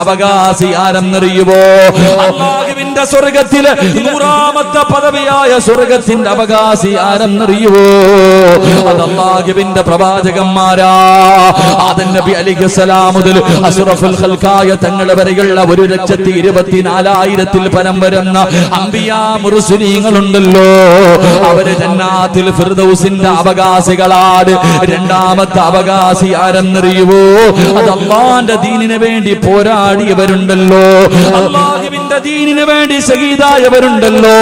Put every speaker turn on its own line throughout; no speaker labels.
അവകാശി ആരെന്നറിയുമോ? അല്ലാഹുവിന്റെ സ്വർഗ്ഗത്തിലെ 100ാമത്തെ പദവിയായ സ്വർഗ്ഗത്തിന്റെ അവകാശി ആരെന്നറിയുമോ? അത് അല്ലാഹുവിന്റെ പ്രവാചകന്മാരാ. ആദം നബി അലൈഹിസ്സലാം മുതൽ അഷ്റഫുൽ ഖൽഖായ തങ്ങൾ വരെയുള്ള 1,24,000 പരം വരുന്ന അംബിയാ മുർസലീങ്ങളുണ്ടല്ലോ, അവര് ജന്നാത്തുൽ ഫിർദൗസിന്റെ അവകാശികളാണ്. രണ്ടാമത്തെ അവകാശി ആരെന്നറിയുമോ? അത് അല്ലാഹുവിന്റെ ദീനിന് വേണ്ടി പോരാടിയവരുണ്ടല്ലോ, അല്ലാഹുവിന്റെ ദീനിന് വേണ്ടി ശഹീദായവരുണ്ടല്ലോ.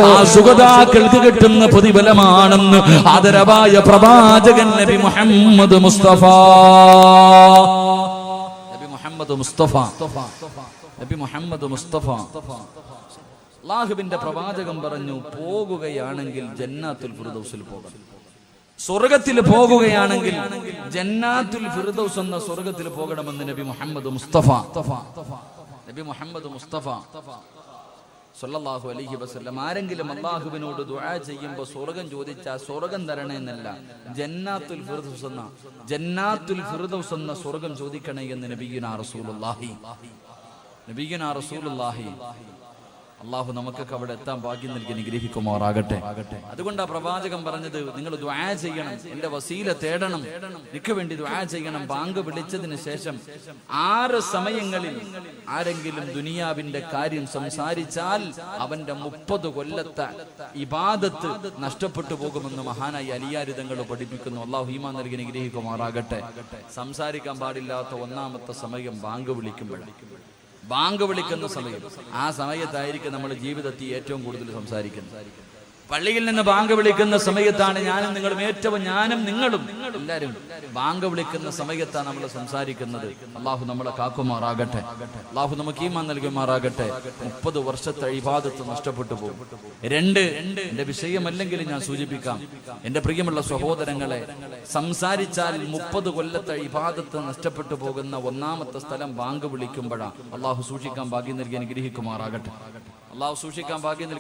ആ സുഹദാക്കൾക്ക് കിട്ടുന്ന പ്രതിഫലമാണെന്ന് ആദരവായ പ്രവാചകൻ നബി മുഹമ്മദ് മുസ്തഫ അല്ലാഹുവിന്റെ പ്രവാചകൻ പറഞ്ഞു, പോകുകയാണെങ്കിൽ ജന്നാത്തുൽ ഫിർദൗസിൽ പോകണം. സ്വർഗത്തിൽ പോകുകയാണെങ്കിൽ ജന്നാത്തുൽ ഫിർദൗസ് എന്ന സ്വർഗത്തിൽ പോകണമെന്ന് നബി മുഹമ്മദ് മുസ്തഫ സല്ലല്ലാഹു അലൈഹി വസല്ലം. ആരെങ്കിലും അല്ലാഹുവിനോട് ദുആ ചെയ്യുമ്പോൾ സ്വർഗം ചോദിച്ചാൽ സ്വർഗം തരണേ എന്നല്ല, ജന്നാത്തുൽ ഫിർദൗസ് എന്ന സ്വർഗം ചോദിക്കണേ എന്ന് നബിയുനാ റസൂലുള്ളാഹി. അള്ളാഹു നമുക്കൊക്കെ അവിടെ എത്താൻ ഭാഗ്യം നൽകി അനുഗ്രഹിക്കുമാറാകട്ടെ. അതുകൊണ്ടാ പ്രവാചകൻ പറഞ്ഞത്, നിങ്ങൾ ദുആ ചെയ്യണം, എന്റെ വസീല തേടണം, എനിക്ക് വേണ്ടി ദുആ ചെയ്യണം. ബാങ്ക് വിളിച്ചതിന് ശേഷം 6 സമയങ്ങളിൽ ആരെങ്കിലും ദുനിയാവിന്റെ കാര്യം സംസാരിച്ചാൽ അവന്റെ 30 കൊല്ലത്തെ ഇബാദത്ത് നഷ്ടപ്പെട്ടു പോകുമെന്ന് മഹാനായി അലിയാരി തങ്ങൾ പഠിപ്പിക്കുന്നു. അള്ളാഹു ഈമാൻ നൽകി അനുഗ്രഹിക്കുമാറാകട്ടെ. സംസാരിക്കാൻ പാടില്ലാത്ത 1ാമത്തെ സമയം ബാങ്ക് വിളിക്കുമ്പോഴാണ്. ബാങ്ക് വിളിക്കുന്ന സമയം, ആ സമയത്തായിരിക്കും നമ്മൾ ജീവിതത്തിൽ ഏറ്റവും കൂടുതൽ സംസാരിക്കുന്നത്. പള്ളിയിൽ നിന്ന് ബാങ്ക് വിളിക്കുന്ന സമയത്താണ് ഞാനും നിങ്ങളും എല്ലാവരും ബാങ്ക് വിളിക്കുന്ന സമയത്താണ് നമ്മൾ സംസാരിക്കുന്നത്. അള്ളാഹു നമ്മളെ കാക്കുമാറാകട്ടെ, അള്ളാഹു നമുക്ക് ഈമാൻ നൽകുമാറാകട്ടെ. 30 വർഷത്തെ ഇബാദത്ത് നഷ്ടപ്പെട്ടു പോകും. 2, എന്റെ വിഷയമല്ലെങ്കിൽ ഞാൻ സൂചിപ്പിക്കാം, എന്റെ പ്രിയമുള്ള സഹോദരങ്ങളെ, സംസാരിച്ചാൽ 30 കൊല്ലത്തെ ഇബാദത്ത് നഷ്ടപ്പെട്ടു പോകുന്ന 1ാമത്തെ സ്ഥലം ബാങ്ക് വിളിക്കുമ്പോഴാണ്. അള്ളാഹു സൂക്ഷിക്കാൻ ഭാഗ്യം നൽകി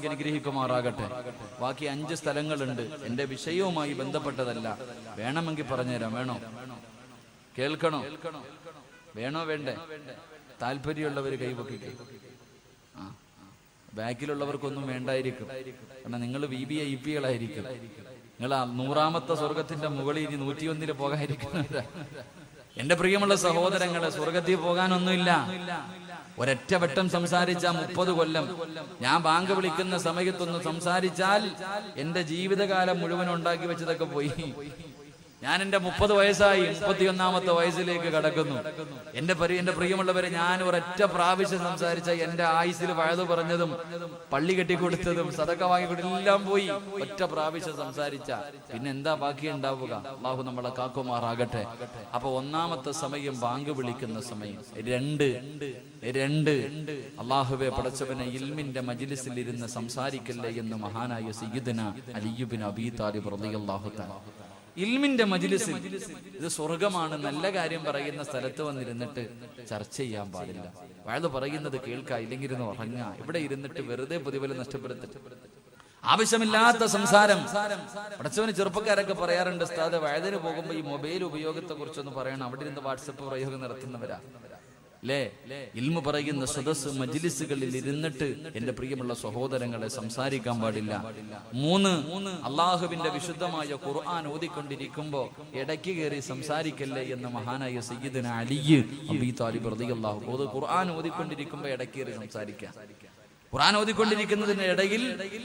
അനുഗ്രഹിക്കുമാറാകട്ടെ. ബാക്കി 5 സ്ഥലങ്ങളുണ്ട്, എന്റെ വിഷയവുമായി ബന്ധപ്പെട്ടതല്ല. വേണമെങ്കിൽ പറഞ്ഞുതരാം. വേണോ? കേൾക്കണോ? വേണോ വേണ്ടേ? താല്പര്യമുള്ളവർ കൈപൊക്കിക്കേ. ബാക്കിലുള്ളവർക്കൊന്നും വേണ്ടായിരിക്കും, കാരണം നിങ്ങൾ VVIPകളായിരിക്കും. നിങ്ങൾ 100ാമത്തെ സ്വർഗത്തിന്റെ മുകളിൽ ഇനി 101 പോകാതിരിക്കുന്നവരാ. എന്റെ പ്രിയമുള്ള സഹോദരങ്ങളെ, സ്വർഗത്തിൽ പോകാനൊന്നുമില്ല. ഒരൊറ്റ വട്ടം സംസാരിച്ച 30 കൊല്ലം. ഞാൻ ബാങ്ക് വിളിക്കുന്ന സമയത്തൊന്ന് സംസാരിച്ചാൽ എന്റെ ജീവിതകാലം മുഴുവൻ ഉണ്ടാക്കി വെച്ചതൊക്കെ പോയി. ഞാൻ എന്റെ 30 വയസ്സായി, 31ാമത്തെ വയസ്സിലേക്ക് കടക്കുന്നു. എന്റെ പ്രിയമുള്ളവരെ, ഞാൻ ഒരൊറ്റ പ്രാവശ്യം സംസാരിച്ച എന്റെ ആയുസ്സിൽ വഴുതു പറഞ്ഞതും പള്ളി കെട്ടിക്കൊടുത്തതും സദക്ക വാങ്ങിക്കൊടുത്തതും എല്ലാം പോയി. ഒറ്റ പ്രാവശ്യം സംസാരിച്ച പിന്നെ എന്താ ബാക്കി ഉണ്ടാവുക? അള്ളാഹു നമ്മളെ കാക്കുമാറാകട്ടെ. അപ്പൊ 1ാമത്തെ സമയം ബാങ്ക് വിളിക്കുന്ന സമയം. 2 അള്ളാഹുവെ പടച്ചവനെ, ഇൽമിന്റെ മജ്ലിസിൽ ഇരുന്ന് സംസാരിക്കല്ലേ എന്ന് മഹാനായ സയ്യിദുനാ അലി ഇബ്നു അബീ താലിബ് റളിയല്ലാഹു തആല. ഇൽമിന്റെ മജ്ലിസിൽ, ഇത് സ്വർഗമാണ്, നല്ല കാര്യം പറയുന്ന സ്ഥലത്ത് വന്നിരുന്നിട്ട് ചർച്ച ചെയ്യാൻ പാടില്ല. വയത് പറയുന്നത് കേൾക്കുക, ഇല്ലെങ്കിൽ ഇരുന്ന് ഉറങ്ങുക. ഇവിടെ ഇരുന്നിട്ട് വെറുതെ പ്രതിഫലം നഷ്ടപ്പെടുത്തിട്ട് ആവശ്യമില്ലാത്ത സംസാരം. പടച്ചവന് ചെറുപ്പക്കാരൊക്കെ പറയാറുണ്ട്, ഉസ്താദ് വയതിന് പോകുമ്പോ ഈ മൊബൈൽ ഉപയോഗത്തെ കുറിച്ചൊന്ന് പറയണം. അവിടെ ഇരുന്ന് വാട്സപ്പ് പ്രയോഗം നടത്തുന്നവരാ അല്ലേ? ഇൽമു പറയുന്ന സദസ് മജ്ലിസുകളിൽ ഇരുന്നിട്ട് എന്റെ പ്രിയമുള്ള സഹോദരങ്ങളെ സംസാരിക്കാൻ പാടില്ല. 3 അള്ളാഹുവിന്റെ വിശുദ്ധമായ ഖുർആൻ ഓതിക്കൊണ്ടിരിക്കുമ്പോ ഇടയ്ക്ക് കയറി സംസാരിക്കല്ലേ എന്ന് മഹാനായ സയ്യിദുനാ അലി അബീ താലിബ് റളിയല്ലാഹു അൻഹു. ഖുർആൻ ഓതിക്കൊണ്ടിരിക്കുമ്പോ ഇടയ്ക്ക് കയറി സംസാരിക്കാം. ഖുർആൻ ഓതിക്കൊണ്ടിരിക്കുന്നതിന്റെ ഇടയിൽ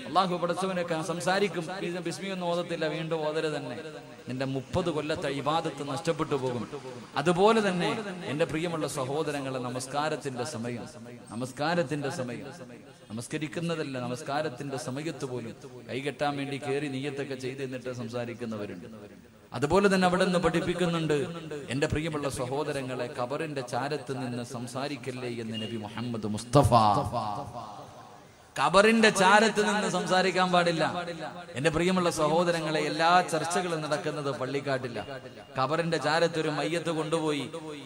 അള്ളാഹു പടച്ചവനെ സംസാരിക്കും. ബിസ്മി ഒന്നും ഓതത്തില്ല, വീണ്ടും ഓതര തന്നെ. നിന്റെ 30 കൊല്ലത്തെ ഇബാദത്ത് നഷ്ടപ്പെട്ടു പോകും. അതുപോലെ തന്നെ എന്റെ പ്രിയമുള്ള സഹോദരങ്ങളെ, നമസ്കാരത്തിന്റെ സമയം, നമസ്കരിക്കുന്നതല്ല, നമസ്കാരത്തിന്റെ സമയത്ത് പോലും കൈകെട്ടാൻ വേണ്ടി കയറി നിയ്യത്തൊക്കെ ചെയ്ത് എന്നിട്ട് സംസാരിക്കുന്നവരുണ്ട്. അതുപോലെ തന്നെ അവിടെ നിന്ന് പഠിപ്പിക്കുന്നുണ്ട്, എന്റെ പ്രിയമുള്ള സഹോദരങ്ങളെ, ഖബറിന്റെ ചാരത്ത് നിന്ന് സംസാരിക്കല്ലേ എന്ന് നബി മുഹമ്മദ് മുസ്തഫ. ഖബറിന്റെ ചാരത്ത് നിന്ന് സംസാരിക്കാൻ പാടില്ല. എന്റെ പ്രിയമുള്ള സഹോദരങ്ങളെ, എല്ലാ ചർച്ചകളും നടക്കുന്നത് പള്ളിക്കാട്ടില്ല. ഖബറിന്റെ ചാരത്ത് ഒരു മയ്യത്ത് കൊണ്ടുപോയി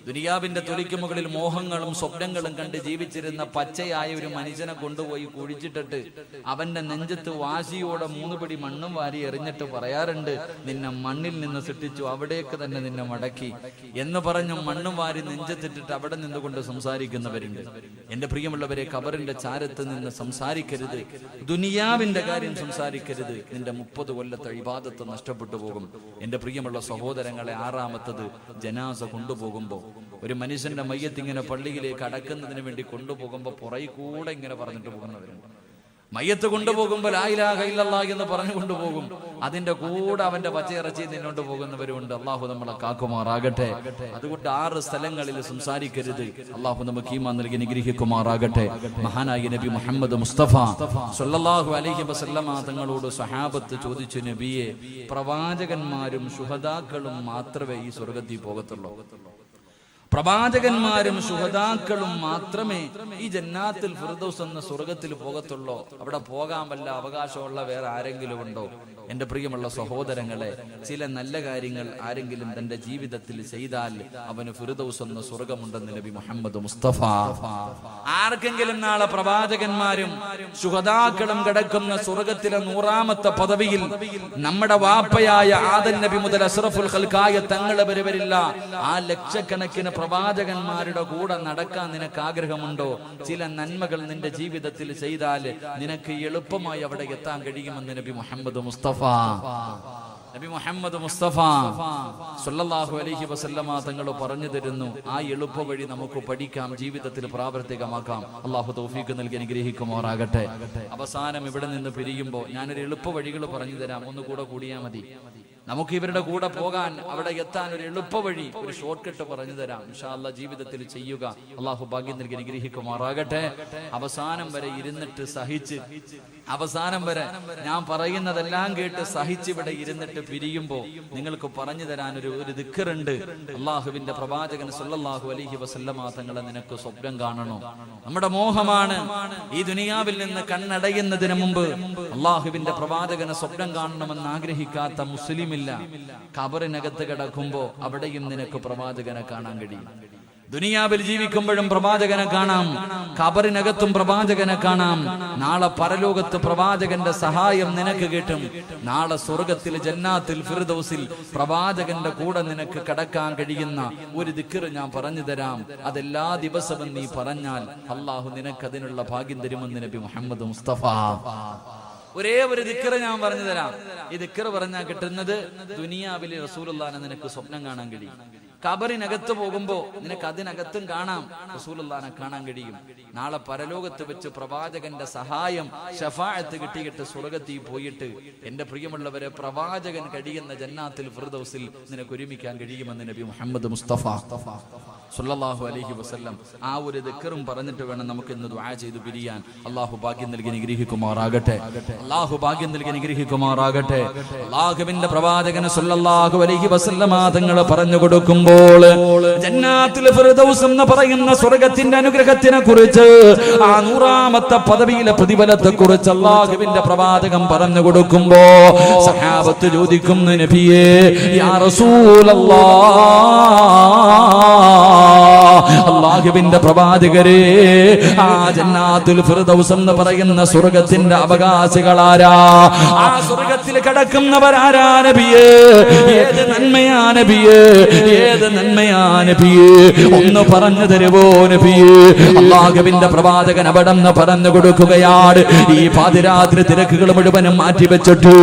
ദുനിയാവിന്റെ തൊലിക്ക് മുകളിൽ മോഹങ്ങളും സ്വപ്നങ്ങളും കണ്ട് ജീവിച്ചിരുന്ന പച്ചയായ ഒരു മനുഷ്യനെ കൊണ്ടുപോയി കുഴിച്ചിട്ടിട്ട് അവന്റെ നെഞ്ചത്ത് വാശിയോടെ 3 പിടി മണ്ണും വാരി എറിഞ്ഞിട്ട് പറയാറുണ്ട്, നിന്നെ മണ്ണിൽ നിന്ന് സൃഷ്ടിച്ചു, അവിടേക്ക് തന്നെ നിന്നെ മടക്കി എന്ന് പറഞ്ഞു മണ്ണും വാരി നെഞ്ചത്തിട്ടിട്ട് അവിടെ നിന്നുകൊണ്ട് സംസാരിക്കുന്നവരുണ്ട്. എന്റെ പ്രിയമുള്ളവരെ, ഖബറിന്റെ ചാരത്ത് നിന്ന് സംസാരിക്കരുത്, ദുനിയാവിന്റെ കാര്യം സംസാരിക്കരുത്. നിന്റെ 30 കൊല്ലത്തെ ഇബാദത്ത് നഷ്ടപ്പെട്ടു പോകും. എന്റെ പ്രിയമുള്ള സഹോദരങ്ങളെ, 6ാമത്തത് ജനാസ കൊണ്ടുപോകുമ്പോ ഒരു മനുഷ്യന്റെ മയ്യത്ത് ഇങ്ങനെ പള്ളിയിലേക്ക് അടക്കുന്നതിന് വേണ്ടി കൊണ്ടുപോകുമ്പോ പുറകെ കൂടെ ഇങ്ങനെ പറഞ്ഞിട്ട് പോകുന്നവരുണ്ട്. മയ്യത്ത് കൊണ്ടുപോകുമ്പോൾ ലാ ഇലാഹ ഇല്ലല്ലാഹ് എന്ന് പറഞ്ഞു കൊണ്ടുപോകും. അതിന്റെ കൂടെ അവന്റെ പച്ചയിറച്ചി നിന്നോണ്ട് പോകുന്നവരുണ്ട്. അള്ളാഹു നമ്മളെ കാക്കുമാറാകട്ടെ. അതുകൊണ്ട് 6 സ്ഥലങ്ങളിൽ സംസാരിക്കരുത്. അള്ളാഹു നമുക്ക് ഈമാൻ നൽകി അനുഗ്രഹിക്കുമാറാകട്ടെ. മഹാനായ നബി മുഹമ്മദ് മുസ്തഫ സ്വല്ലല്ലാഹു അലൈഹി വസല്ലമ തങ്ങളോട് സഹാബത്ത് ചോദിച്ചു, നബിയെ, പ്രവാചകന്മാരും ശുഹദാക്കളും മാത്രമേ ഈ സ്വർഗ്ഗത്തിൽ പോകത്തുള്ളൂ? പ്രവാചകന്മാരും ശുഹദാക്കളും മാത്രമേ ഈ ജന്നാത്തുൽ ഫിർദൗസ് എന്ന സ്വർഗത്തിൽ പോകത്തുള്ളൂ? അവിടെ പോകാൻ വല്ല അവകാശമുള്ള വേറെ ആരെങ്കിലും ഉണ്ടോ? എന്റെ പ്രിയമുള്ള സഹോദരങ്ങളെ, ചില നല്ല കാര്യങ്ങൾ ആരെങ്കിലും തന്റെ ജീവിതത്തിൽ ചെയ്താൽ അവന് ഫിർദൗസ് എന്ന സ്വർഗമുണ്ടെന്ന് നബി മുഹമ്മദ് മുസ്തഫ. ആർക്കെങ്കിലും നാളെ പ്രവാചകന്മാരും ശുഹദാക്കളും കിടക്കുന്ന സ്വർഗത്തിലെ 100ാമത്തെ പദവിയിൽ നമ്മുടെ വാപ്പയായ ആദം നബി മുതൽ അഷ്റഫുൽ ഖൽഖായ തങ്ങളെ വരില്ല. ആ ലക്ഷക്കണക്കിന് പ്രവാചകന്മാരുടെ കൂടെ നടക്കാൻ നിനക്ക് ആഗ്രഹമുണ്ടോ? ചില നന്മകൾ നിന്റെ ജീവിതത്തിൽ ചെയ്താൽ നിനക്ക് എളുപ്പമായി അവിടെ എത്താൻ കഴിയുമെന്ന് നബി മുഹമ്മദ് മുസ്തഫ സ്വല്ലല്ലാഹു അലൈഹി വസല്ലമ തങ്ങൾ പറഞ്ഞു തരുന്നു. ആ എളുപ്പ വഴി നമുക്ക് പഠിക്കാം, ജീവിതത്തിൽ പ്രാവർത്തികമാക്കാം. അള്ളാഹു തൗഫീഖ് നൽകി അനുഗ്രഹിക്കുമാറാകട്ടെ. അവസാനം ഇവിടെ നിന്ന് പിരിയുമ്പോൾ ഞാനൊരു എളുപ്പ വഴികൾ പറഞ്ഞു തരാം. ഒന്നുകൂടെ കൂടിയാൽ മതി. നമുക്ക് ഇവരുടെ കൂടെ പോകാൻ, അവിടെ എത്താൻ ഒരു എളുപ്പ വഴി, ഒരു ഷോർട്ട് കട്ട് പറഞ്ഞു തരാം. ഇൻഷാ അല്ലാഹ് ജീവിതത്തിൽ ചെയ്യുക. അള്ളാഹു ഭാഗ്യം നൽകി അനുഗ്രഹിക്കുമാറാകട്ടെ. അവസാനം വരെ ഇരുന്നിട്ട് സഹിച്ച്, അവസാനം വരെ ഞാൻ പറയുന്നതെല്ലാം കേട്ട് സഹിച്ച് ഇവിടെ ഇരുന്നിട്ട് പിരിയുമ്പോ നിങ്ങൾക്ക് പറഞ്ഞു തരാൻ ഒരു ദിക്റുണ്ട്. അള്ളാഹുവിന്റെ പ്രവാചകൻ സ്വല്ലല്ലാഹു അലൈഹി വസല്ലമ തങ്ങളെ നിനക്ക് സ്വപ്നം കാണണോ? നമ്മുടെ മോഹമാണ് ഈ ദുനിയാവിൽ നിന്ന് കണ്ണടയുന്നതിന് മുമ്പ് അള്ളാഹുവിന്റെ പ്രവാചകനെ സ്വപ്നം കാണണമെന്ന് ആഗ്രഹിക്കാത്ത മുസ്ലിമില്ല. ഖബറിനകത്ത് കിടക്കുമ്പോ അവിടെയും നിനക്ക് പ്രവാചകനെ കാണാൻ കഴിയും. ദുനിയാവിൽ ജീവിക്കുമ്പോഴും പ്രവാചകനെ കാണാം, ഖബറിനകത്തും പ്രവാചകനെ കാണാം. നാളെ പരലോകത്ത് പ്രവാചകന്റെ സഹായം നിനക്ക് കിട്ടും. നാളെ സ്വർഗത്തിൽ ജന്നാത്തുൽ ഫിർദൗസിൽ പ്രവാചകന്റെ കൂടെ നിനക്ക് കടക്കാൻ കഴിയുന്ന ഒരു ദിക്ർ ഞാൻ പറഞ്ഞു തരാം. അതെല്ലാ ദിവസവും നീ പറഞ്ഞാൽ അള്ളാഹു നിനക്ക് അതിനുള്ള ഭാഗ്യം തരുമെന്ന് നബി മുഹമ്മദ് മുസ്തഫ. ഒരേ ഒരു ദിക്ർ ഞാൻ പറഞ്ഞു തരാം. ഈ ദിക്ർ പറഞ്ഞാൽ കിട്ടുന്നത് ദുനിയാവിലെ റസൂലുള്ളാഹിനെ നിനക്ക് സ്വപ്നം കാണാൻ കഴിയും. ഖബറിനകത്ത് പോകുമ്പോ നിനക്ക് അതിനകത്തും കാണാം, റസൂലുള്ളാഹിനെ കാണാൻ കഴിയും. നാളെ പരലോകത്ത് വെച്ച് പ്രവാചകന്റെ സഹായം ശഫാഅത്ത് കിട്ടിയിട്ട് സ്വർഗ്ഗത്തിൽ പോയിട്ട് എന്റെ പ്രിയമുള്ളവരെ പ്രവാചകൻ കഴിയുന്ന ജന്നാത്തുൽ ഫിർദൗസിൽ നിനക്ക് ഒരുമിക്കാൻ കഴിയുമെന്ന് നബി മുഹമ്മദ് മുസ്തഫ സ്വല്ലല്ലാഹു അലൈഹി വസല്ലം. ആ ഒരു ദിക്റും പറഞ്ഞിട്ട് വേണം നമുക്ക് ഇന്ന് ദുആ ചെയ്ത് പിരിയാൻ. അല്ലാഹു ഭാഗ്യം നൽകി അനുഗ്രഹിക്കുമാറാകട്ടെ. അല്ലാഹു ഭാഗ്യം നൽകി അനുഗ്രഹിക്കുമാറാകട്ടെ. അല്ലാഹുവിന്റെ പ്രവാചകൻ സ്വല്ലല്ലാഹു അലൈഹി വസല്ലം തങ്ങൾ പറഞ്ഞു കൊടുക്കുമ്പോൾ ജന്നാത്തുൽ ഫിർദൗസ് എന്ന് പറയുന്ന സ്വർഗ്ഗത്തിന്റെ അനുഗ്രഹത്തിനെ കുറിച്ച്, ആ 100ാമത്തെ പദവിയിലെ പ്രതിഫലത്തെ കുറിച്ച് അല്ലാഹുവിന്റെ പ്രവാചകൻ പറഞ്ഞു കൊടുക്കുമ്പോ സഹാബത്ത് ചോദിക്കുന്നു, നബിയേ യാ റസൂലല്ലാഹ്, അല്ലാഹുവിന്റെ പ്രവാചകരെ, ആ ജന്നാത്തുൽ ഫിർദൗസ് എന്ന് പറയുന്ന സ്വർഗ്ഗത്തിന്റെ അവകാശികളാരാ? ആ സ്വർഗ്ഗത്തിൽ കിടക്കുന്നവരാരാ നബിയേ? ഏത് നന്മയാ നബിയേ? ഏത് നന്മയാ നബിയേ? ഒന്ന് പറഞ്ഞു തരുവോ നബിയേ? അല്ലാഹുവിന്റെ പ്രവാചകൻ അവിടെ നിന്ന് പറഞ്ഞു കൊടുക്കുകയാണ്. ഈ പാതിരാത്രി തിരക്കുകൾ മുഴുവനും മാറ്റിവെച്ചിട്ട്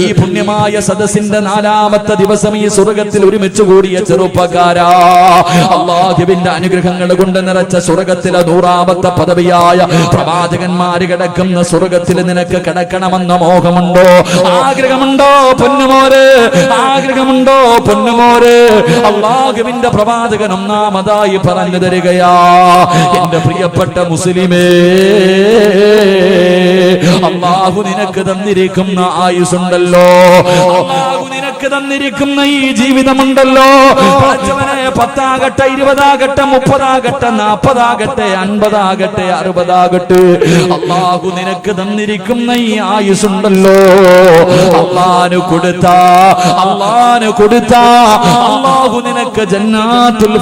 ഈ പുണ്യമായ സദസ്സിന്റെ 4ാമത്തെ ദിവസം ഈ സ്വർഗ്ഗത്തിൽ ഒരുമിച്ച് കൂടിയ ചെറുപ്പക്കാരാ, അല്ലാഹുവിന്റെ അനുഗ്രഹങ്ങൾ കൊണ്ട് നിറച്ച സ്വർഗ്ഗത്തിലെ 100ാമത്തെ പദവിയായ പ്രവാചകന്മാര് കിടക്കുന്ന സ്വർഗ്ഗത്തിൽ നിനക്ക് കിടക്കണമെന്ന മോഹമുണ്ടോ? ആഗ്രഹമുണ്ടോ പൊന്നുമോരെ? ആഗ്രഹമുണ്ടോ പൊന്നുമോരെ? അല്ലാഹുവിന്റെ പ്രവാചകൻ ഒന്നാമതായി പറഞ്ഞു തരികയാ, എന്റെ പ്രിയപ്പെട്ട മുസ്ലിമേ, അല്ലാഹു നിനക്ക് തന്നിരിക്കുന്ന ആയുസ്സുണ്ടല്ലോ, അല്ലാഹു നിനക്ക് തന്നിരിക്കുന്ന ഈ ജീവിതമുണ്ടല്ലോ, പടച്ചവനെ 10 ആകട്ടെ 20 ആകട്ടെ 30 ആകട്ടെ 40 ആകട്ടെ 50 ആകട്ടെ 60 ആകട്ടെ, അല്ലാഹു നിനക്ക് തന്നിരിക്കുന്ന ഈ ആയുസ്സുണ്ടല്ലോ, അല്ലാഹു കൊടുത്ത അല്ലാഹു നിനക്ക് ജന്നാത്തുൽ